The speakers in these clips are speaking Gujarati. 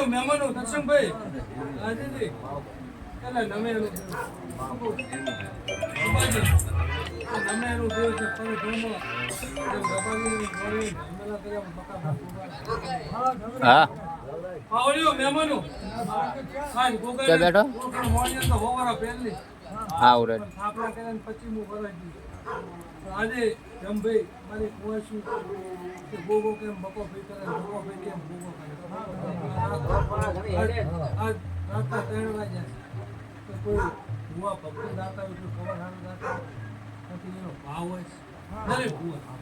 મહેમાનો દર્શનભાઈ આજેજી એટલે નમેલું નમેલું દેવ છે તમે ધર્મ હા આવડ્યો મહેમાનો હા ગોગા બેઠો મોણિયા તો હોવારા પહેલી હા ઉરે આપણા કરીને 25મું વર્ષ આજે જમભાઈ મારી કુવાશું કે ગોગો કેમ બકો ભાઈ કરે ગોગો ભાઈ કેમ ગોગો કરે આજ રાતના 3 વાગ્યા તો કોઈ ભૂવા ભક્તિ દાતા હોય તો ખબર સારું દાતા નથી એનો ભાવ હોય દરેક ભૂવા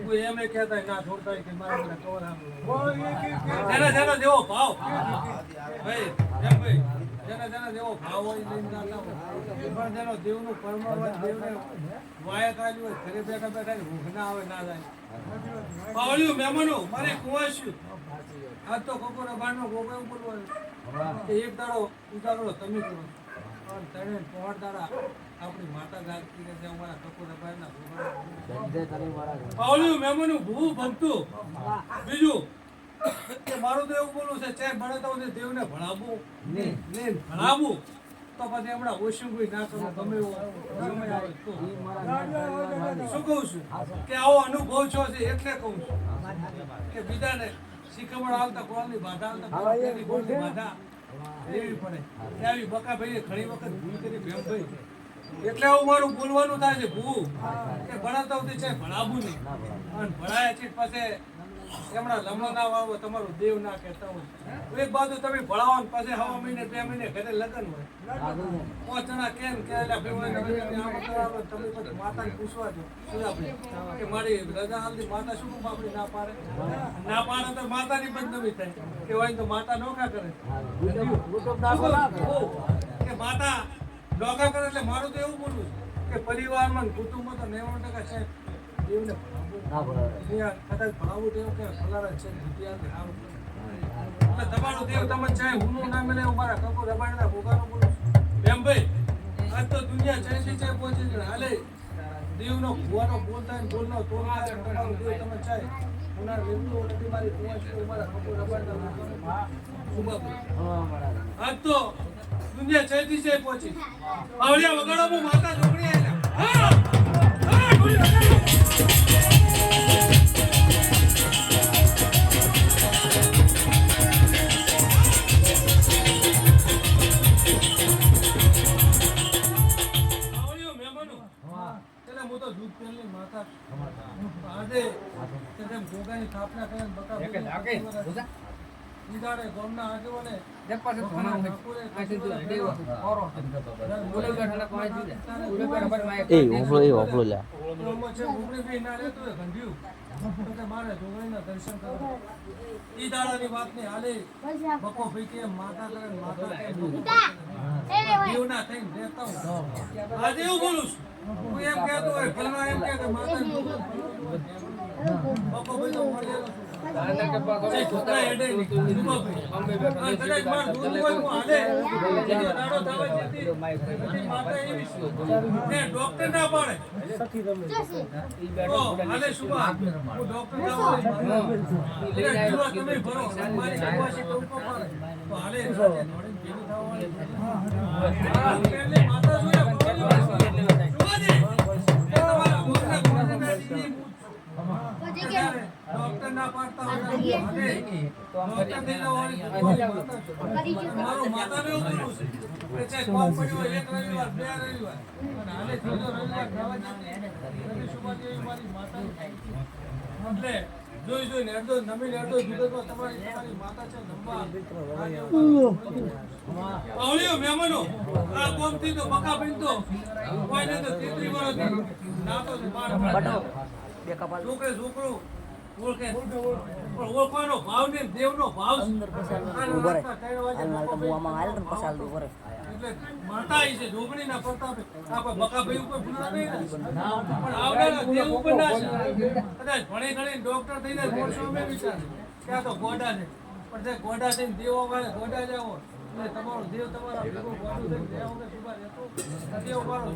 કોઈ એમ કહેતા ના છોડતા કે મારા મને કવર જેના જેના જેવો ભાવ ભાઈ એમ ભાઈ જેના જેવો ભાવ હોય લઈને દાતા હોય પણ જેનો દેવનું પરમાવન દેવને વાયા કાઢ્યું હોય ઘરે બેઠા બેઠા ભૂખ ના આવે ના જાય પાવળ્યું મહેમાનો મારે કુવાશ્યું આજ તો કપોરા બારનો ગોગો એવું બોલવાનું કે એક દાડો ઉજાગરો તમે કરો અને તને પોહર દાડા આપણી માતા ગાતી કે અમારા કપોરા બારના પાવળ્યું મહેમાનો ભૂ ભક્તો બીજું કે મારું તો એવું બોલવું છે ચાહે ભણતા હોય દેવને ભણાવવું ને ભણાવવું તો પછી હમણાં ઓછું ના કરો ગમે ગમે આવે તો શું કહું છું કે આવો અનુભવ છો છે એટલે કહું છું કે બીજાને શીખવણ આવતા કોણની બાધા આવતા કોણની બાધા લેવી પડે આવી બકા ભાઈએ ઘણી વખત ભૂલ કરી ભેમભાઈ એટલે આવું મારું બોલવાનું થાય છે ભૂ કે ભણાવતા હોય છે ભણાવવું નહીં અને ભણાયા છે પાસે એમણા લમણો ના વાવો તમારો દેવ ના કહેતા હોય એક બાજુ તમે ભણાવો ને પછી 6 મહિને 2 મહિને ઘરે લગ્ન હોય 5 જણા કેમ કે તમે પછી માતાને પૂછવા છો કે મારી રજા હાલતી માતા શું બાપડી ના પાડે ના પાડે તો માતાની બદનામી થાય કે હોય તો માતા નોખા કરે કે માતા નોખા કરે એટલે મારું તો એવું બોલવું કે પરિવારમાં કુટુંબમાં તો 90% છે દેવને કદાચ ભણાવવું તેવું કે ફલારા છે તમારું દેવ તમે ચાહે હું ના મળે મારા કપો રબાડના ભોગાનો બોલું એમ ભાઈ આજ તો દુનિયા ચાહે છે પહોંચી ગઈ હાલે દેવનો ભુવાનો બોલતા ને બોલનો તોડતા તમારું દેવ તમે ચાહે ઉના લેતો નથી મારી પહોંચી મારા કપો રબાડના આજ તો દુનિયા ચાહે છે પહોંચી આવડિયા વગાડો માતા ઢોકળી આયા ડોક્ટર ના પાડે ડોક્ટર ના પાડતા મારો માતા ને એવું બોલું છે કે કોમ પડ્યો એક રવિવાર 2 રવિવાર અને હાલે ત્રીજો રવિવાર ખાવા જતી સુબાજી મારી માતા એટલે જોઈ ને અડધો નમી અડધો જુદો તો તમારી માતા છે નંબા આવળિયો મહેમાનો આ કોમ થી તો બકા બિન તો કોઈને તો 33 વર્ષ ના તો છોકરે છોકરો ઓળખે ઓળખવાનો ભાવ ને દેવનો ભાવ એટલે માતા આવી છે ઢોકળી ના પ્રતાપે આપણે બકા ભાઈ ઉપર ભૂલા નહીં પણ આવનારા દેવ ઉપર ના છે કદાચ ભણી ગણી ડોક્ટર થઈને 150 વિચાર ક્યાં તો ગોડા છે પણ જે ગોડા થઈને દેવ અમારે ગોડા જાઓ એટલે તમારો દેવ તમારા ભેગો ગોડું થઈને દેવ વગર સુભા રહેતો દેવ મારો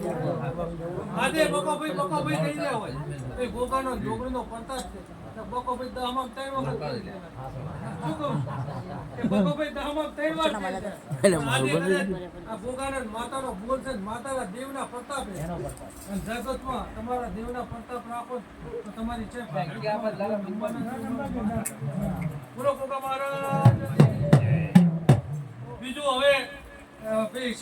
આજે બકોભાઈ કહી ગયા હોય એ ગોગાનો જોગણીનો પ્રતાપ છે તો બકોભાઈ દહમાં 3 વખત કરી દે શું કહું એ બકોભાઈ દહમાં 3 વાર કરી દે આજે કદાચ આ ગોગાના માતાનો બોલ છે માતાના દેવના પ્રતાપ છે અને જગતમાં તમારા દેવના પ્રતાપ રાખો તો તમારી છે બોલો ગોગા મહારાજ બીજું હવે પેલી